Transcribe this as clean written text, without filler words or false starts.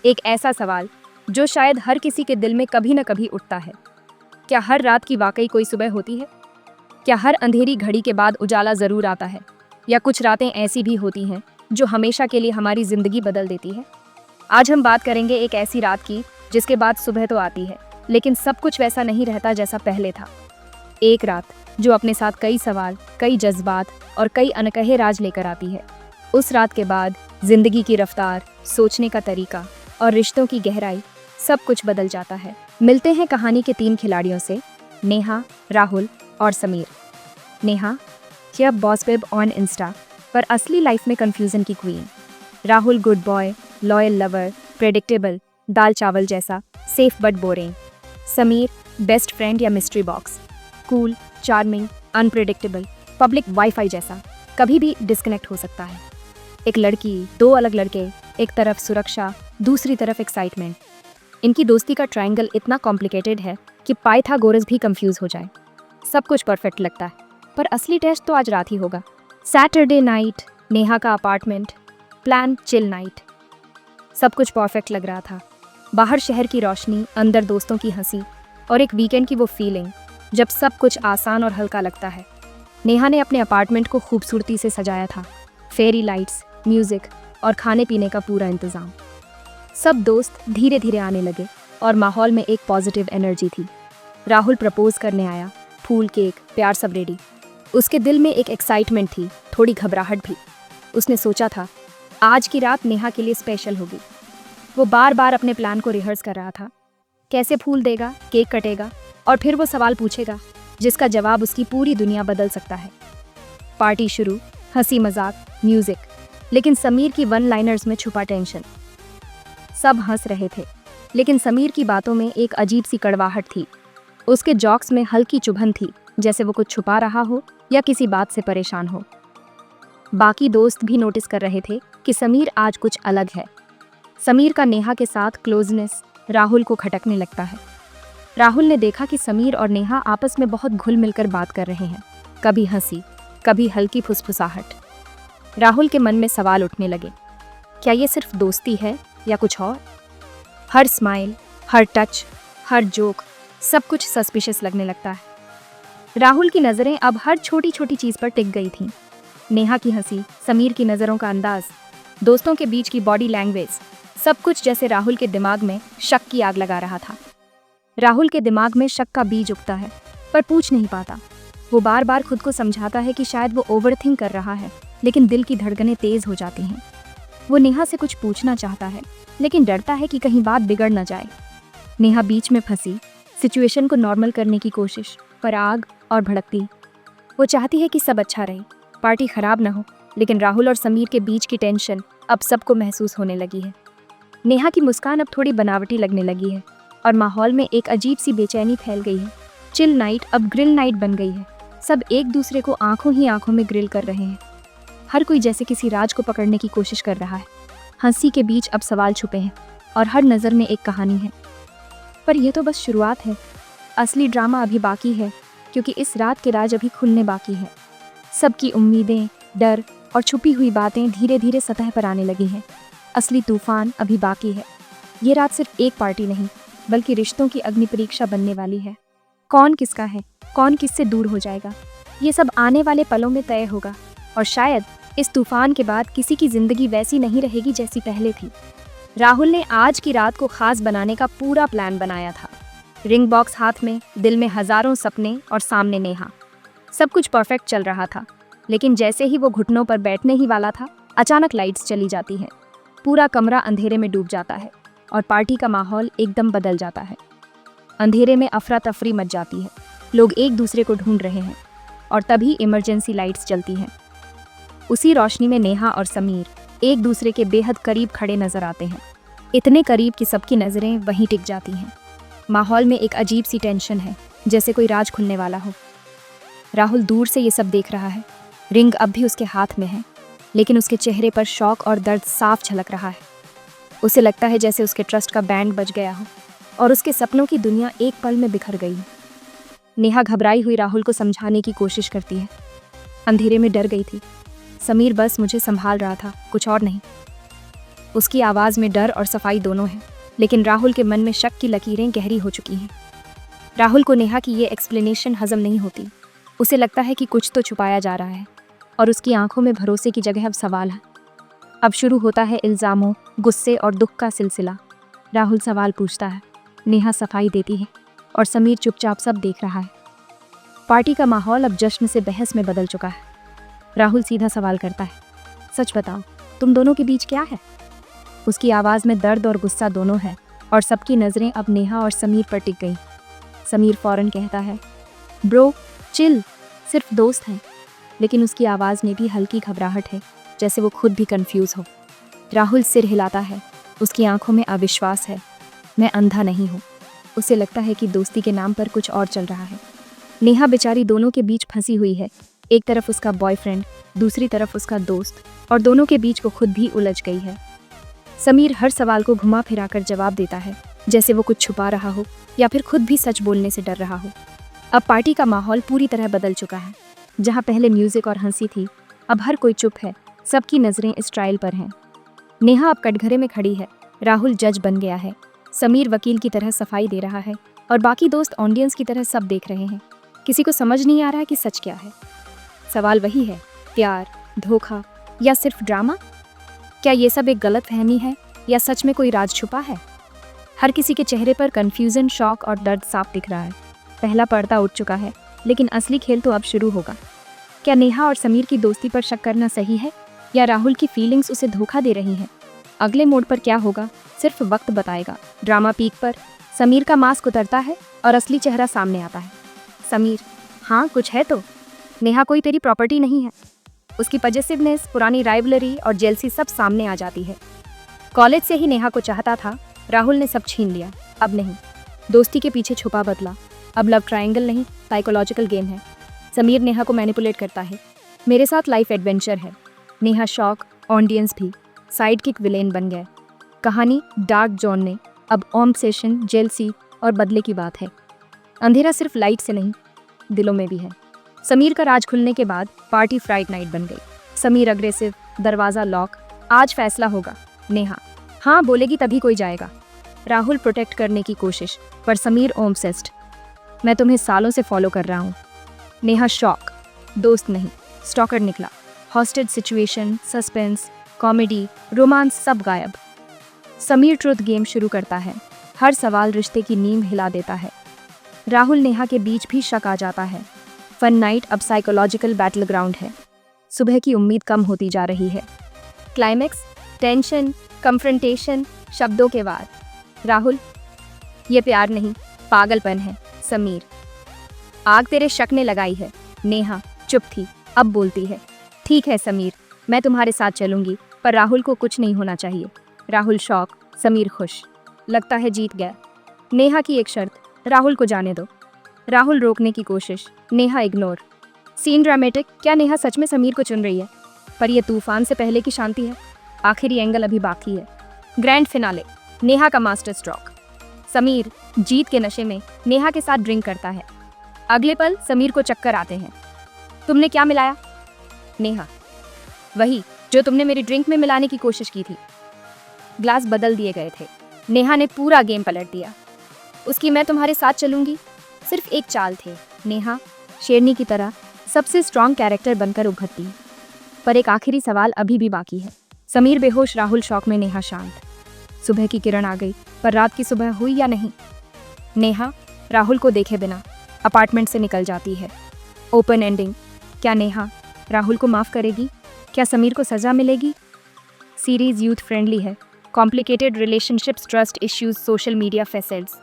एक ऐसा सवाल जो शायद हर किसी के दिल में कभी न कभी उठता है। क्या हर रात की वाकई कोई सुबह होती है? क्या हर अंधेरी घड़ी के बाद उजाला जरूर आता है? या कुछ रातें ऐसी भी होती हैं जो हमेशा के लिए हमारी जिंदगी बदल देती है? आज हम बात करेंगे एक ऐसी रात की जिसके बाद सुबह तो आती है, लेकिन सब कुछ वैसा नहीं रहता जैसा पहले था। एक रात जो अपने साथ कई सवाल, कई जज्बात और कई अनकहे राज लेकर आती है। उस रात के बाद जिंदगी की रफ्तार, सोचने का तरीका और रिश्तों की गहराई सब कुछ बदल जाता है। मिलते हैं कहानी के 3 खिलाड़ियों से, नेहा, राहुल और समीर। नेहा, क्या बॉस बेब ऑन इंस्टा पर असली लाइफ में कंफ्यूजन की queen. Rahul, good boy, loyal lover, predictable, दाल चावल जैसा, safe but boring. Sameer, best friend या mystery box, cool, charming, unpredictable, public wifi जैसा, कभी भी डिस्कनेक्ट हो सकता है। एक लड़की, 2 अलग लड़के, एक तरफ सुरक्षा, दूसरी तरफ एक्साइटमेंट। इनकी दोस्ती का ट्रायंगल इतना कॉम्प्लिकेटेड है कि पाइथागोरस भी कंफ्यूज हो जाए। सब कुछ परफेक्ट लगता है, पर असली टेस्ट तो आज रात ही होगा। सैटरडे नाइट, नेहा का अपार्टमेंट, प्लान चिल नाइट। सब कुछ परफेक्ट लग रहा था। बाहर शहर की रोशनी, अंदर दोस्तों की हंसी और एक वीकेंड की वो फीलिंग जब सब कुछ आसान और हल्का लगता है। नेहा ने अपने अपार्टमेंट को खूबसूरती से सजाया था। फेरी लाइट्स, म्यूजिक और खाने पीने का पूरा इंतजाम। सब दोस्त धीरे धीरे आने लगे और माहौल में एक पॉजिटिव एनर्जी थी। राहुल प्रपोज करने आया, फूल, केक, प्यार सब रेडी। उसके दिल में एक एक्साइटमेंट थी, थोड़ी घबराहट भी। उसने सोचा था आज की रात नेहा के लिए स्पेशल होगी। वो बार बार अपने प्लान को रिहर्स कर रहा था। कैसे फूल देगा, केक कटेगा और फिर वो सवाल पूछेगा जिसका जवाब उसकी पूरी दुनिया बदल सकता है। पार्टी शुरू, हंसी मजाक, म्यूजिक, लेकिन समीर की वन लाइनर्स में छुपा टेंशन। सब हंस रहे थे, लेकिन समीर की बातों में एक अजीब सी कड़वाहट थी। उसके जॉक्स में हल्की चुभन थी, जैसे वो कुछ छुपा रहा हो या किसी बात से परेशान हो। बाकी दोस्त भी नोटिस कर रहे थे कि समीर आज कुछ अलग है। समीर का नेहा के साथ क्लोजनेस राहुल को खटकने लगता है। राहुल ने देखा कि समीर और नेहा आपस में बहुत घुल मिलकर बात कर रहे हैं, कभी हंसी, कभी हल्की फुसफुसाहट। राहुल के मन में सवाल उठने लगे, क्या ये सिर्फ दोस्ती है या कुछ और? हर स्माइल, हर टच, हर जोक, सब कुछ सस्पिशियस लगने लगता है। राहुल की नज़रें अब हर छोटी छोटी चीज़ पर टिक गई थीं। नेहा की हंसी, समीर की नज़रों का अंदाज, दोस्तों के बीच की बॉडी लैंग्वेज, सब कुछ जैसे राहुल के दिमाग में शक की आग लगा रहा था। राहुल के दिमाग में शक का बीज उगता है, पर पूछ नहीं पाता। वो बार बार खुद को समझाता है कि शायद वो ओवरथिंक कर रहा है, लेकिन दिल की धड़कनें तेज हो जाती हैं। वो नेहा से कुछ पूछना चाहता है, लेकिन डरता है कि कहीं बात बिगड़ न जाए। नेहा बीच में फंसी, सिचुएशन को नॉर्मल करने की कोशिश, पर आग और भड़कती। वो चाहती है कि सब अच्छा रहे, पार्टी खराब न हो, लेकिन राहुल और समीर के बीच की टेंशन अब सबको महसूस होने लगी है। नेहा की मुस्कान अब थोड़ी बनावटी लगने लगी है और माहौल में एक अजीब सी बेचैनी फैल गई है। चिल नाइट अब ग्रिल नाइट बन गई है। सब एक दूसरे को आंखों ही आंखों में ग्रिल कर रहे हैं। हर कोई जैसे किसी राज को पकड़ने की कोशिश कर रहा है। हंसी के बीच अब सवाल छुपे हैं और हर नज़र में एक कहानी है। पर यह तो बस शुरुआत है। असली ड्रामा अभी बाकी है, क्योंकि इस रात के राज अभी खुलने बाकी है। सबकी उम्मीदें, डर और छुपी हुई बातें धीरे धीरे सतह पर आने लगी हैं। असली तूफान अभी बाकी है। ये रात सिर्फ एक पार्टी नहीं, बल्कि रिश्तों की अग्नि परीक्षा बनने वाली है। कौन किसका है, कौन किससे दूर हो जाएगा, ये सब आने वाले पलों में तय होगा। और शायद इस तूफान के बाद किसी की जिंदगी वैसी नहीं रहेगी जैसी पहले थी। राहुल ने आज की रात को खास बनाने का पूरा प्लान बनाया था। रिंग बॉक्स हाथ में, दिल में हजारों सपने और सामने नेहा। सब कुछ परफेक्ट चल रहा था, लेकिन जैसे ही वो घुटनों पर बैठने ही वाला था, अचानक लाइट्स चली जाती हैं। पूरा कमरा अंधेरे में डूब जाता है और पार्टी का माहौल एकदम बदल जाता है। अंधेरे में अफरा तफरी मच जाती है। लोग एक दूसरे को ढूंढ रहे हैं और तभी इमरजेंसी लाइट्स जलती हैं। उसी रोशनी में नेहा और समीर एक दूसरे के बेहद करीब खड़े नजर आते हैं, इतने करीब कि सबकी नज़रें वहीं टिक जाती हैं। माहौल में एक अजीब सी टेंशन है, जैसे कोई राज खुलने वाला हो। राहुल दूर से ये सब देख रहा है। रिंग अब भी उसके हाथ में है, लेकिन उसके चेहरे पर शौक और दर्द साफ झलक रहा है। उसे लगता है जैसे उसके ट्रस्ट का बैंड बज गया हो और उसके सपनों की दुनिया एक पल में बिखर गई। नेहा घबराई हुई राहुल को समझाने की कोशिश करती है। अंधेरे में डर गई थी। समीर बस मुझे संभाल रहा था, कुछ और नहीं। उसकी आवाज़ में डर और सफाई दोनों है, लेकिन राहुल के मन में शक की लकीरें गहरी हो चुकी हैं। राहुल को नेहा की ये एक्सप्लेनेशन हजम नहीं होती। उसे लगता है कि कुछ तो छुपाया जा रहा है और उसकी आंखों में भरोसे की जगह अब सवाल है। अब शुरू होता है इल्ज़ामों, गुस्से और दुख का सिलसिला। राहुल सवाल पूछता है, नेहा सफाई देती है और समीर चुपचाप सब देख रहा है। पार्टी का माहौल अब जश्न से बहस में बदल चुका है। राहुल सीधा सवाल करता है, सच बताओ, तुम दोनों के बीच क्या है? उसकी आवाज़ में दर्द और गुस्सा दोनों है और सबकी नज़रें अब नेहा और समीर पर टिक गई। समीर फौरन कहता है, ब्रो चिल, सिर्फ दोस्त हैं। लेकिन उसकी आवाज़ में भी हल्की घबराहट है, जैसे वो खुद भी कंफ्यूज हो। राहुल सिर हिलाता है, उसकी आंखों में अविश्वास है। मैं अंधा नहीं हूँ। उसे लगता है कि दोस्ती के नाम पर कुछ और चल रहा है। नेहा बेचारी दोनों के बीच फंसी हुई है। एक तरफ उसका बॉयफ्रेंड, दूसरी तरफ उसका दोस्त, और दोनों के बीच वो खुद भी उलझ गई है। समीर हर सवाल को घुमा फिरा कर जवाब देता है, जैसे वो कुछ छुपा रहा हो या फिर खुद भी सच बोलने से डर रहा हो। अब पार्टी का माहौल पूरी तरह बदल चुका है। जहाँ पहले म्यूजिक और हंसी थी, अब हर कोई चुप है। सबकी नज़रें इस ट्रायल पर हैं। नेहा अब कटघरे में खड़ी है, राहुल जज बन गया है, समीर वकील की तरह सफाई दे रहा है और बाकी दोस्त ऑडियंस की तरह सब देख रहे हैं। किसी को समझ नहीं आ रहा है कि सच क्या है। सवाल वही है, प्यार, धोखा या सिर्फ ड्रामा? क्या ये सब एक गलत फहमी है या सच में कोई राज छुपा है? हर किसी के चेहरे पर कन्फ्यूजन, शॉक और दर्द साफ दिख रहा है। पहला पर्दा उठ चुका है, लेकिन असली खेल तो अब शुरू होगा। क्या नेहा और समीर की दोस्ती पर शक करना सही है या राहुल की फीलिंग्स उसे धोखा दे रही हैं? अगले मोड पर क्या होगा, सिर्फ वक्त बताएगा। ड्रामा पीक पर समीर का मास्क उतरता है और असली चेहरा सामने आता है। समीर, हाँ कुछ है तो। नेहा कोई तेरी प्रॉपर्टी नहीं है। उसकी पॉजिटिवनेस, पुरानी राइवलरी और जेलसी सब सामने आ जाती है। कॉलेज से ही नेहा को चाहता था, राहुल ने सब छीन लिया। अब नहीं, दोस्ती के पीछे छुपा बदला। अब लव ट्रायंगल नहीं, साइकोलॉजिकल गेम है। समीर नेहा को मैनिपुलेट करता है। मेरे साथ लाइफ एडवेंचर है। नेहा शॉक, ऑडियंस भी साइड किक विलेन बन गए। कहानी डार्क जॉन ने अब ऑब्सेशन, जेलसी और बदले की बात है। अंधेरा सिर्फ लाइट से नहीं, दिलों में भी है। समीर का राज खुलने के बाद पार्टी फ्राइड नाइट बन गई। समीर अग्रेसिव, दरवाज़ा लॉक। आज फैसला होगा। नेहा हाँ बोलेगी तभी कोई जाएगा। राहुल प्रोटेक्ट करने की कोशिश, पर समीर ऑब्सेस्ड। मैं तुम्हें सालों से फॉलो कर रहा हूँ। नेहा शॉक, दोस्त नहीं स्टॉकर निकला। Hostage situation, suspense, comedy, romance सब गायब। समीर ट्रुथ गेम शुरू करता है। हर सवाल रिश्ते की नींव हिला देता है। राहुल नेहा के बीच भी शक आ जाता है। फन नाइट अब साइकोलॉजिकल बैटल ग्राउंड है। सुबह की उम्मीद कम होती जा रही है। क्लाइमेक्स, टेंशन, कन्फ्रंटेशन, शब्दों के वार। राहुल, ये प्यार नहीं, पागलपन है। समीर, आग तेरे शक ने लगाई है। नेहा चुप थी, अब बोलती है, ठीक है समीर, मैं तुम्हारे साथ चलूंगी, पर राहुल को कुछ नहीं होना चाहिए। राहुल शॉक, समीर खुश। लगता है जीत गया। नेहा की एक शर्त, राहुल को जाने दो। राहुल रोकने की कोशिश, नेहा इग्नोर। सीन ड्रामेटिक, क्या नेहा सच में समीर को चुन रही है? पर यह तूफान से पहले की शांति है। आखिरी एंगल अभी बाकी है। ग्रैंड फिनाले, नेहा का मास्टर स्ट्रोक। समीर जीत के नशे में नेहा के साथ ड्रिंक करता है। अगले पल समीर को चक्कर आते हैं। तुमने क्या मिलाया? नेहा, वही जो तुमने मेरी ड्रिंक में मिलाने की कोशिश की थी। ग्लास बदल दिए गए थे। नेहा ने पूरा गेम पलट दिया। उसकी मैं तुम्हारे साथ चलूंगी सिर्फ एक चाल थे। नेहा शेरनी की तरह सबसे स्ट्रॉन्ग कैरेक्टर बनकर उभरती। पर एक आखिरी सवाल अभी भी बाकी है। समीर बेहोश, राहुल शौक में, नेहा शांत। सुबह की किरण आ गई, पर रात की सुबह हुई या नहीं? नेहा राहुल को देखे बिना अपार्टमेंट से निकल जाती है। ओपन एंडिंग, क्या नेहा राहुल को माफ़ करेगी? क्या समीर को सज़ा मिलेगी? सीरीज़ यूथ फ्रेंडली है। Complicated relationships, trust issues, social media फेसेड्स।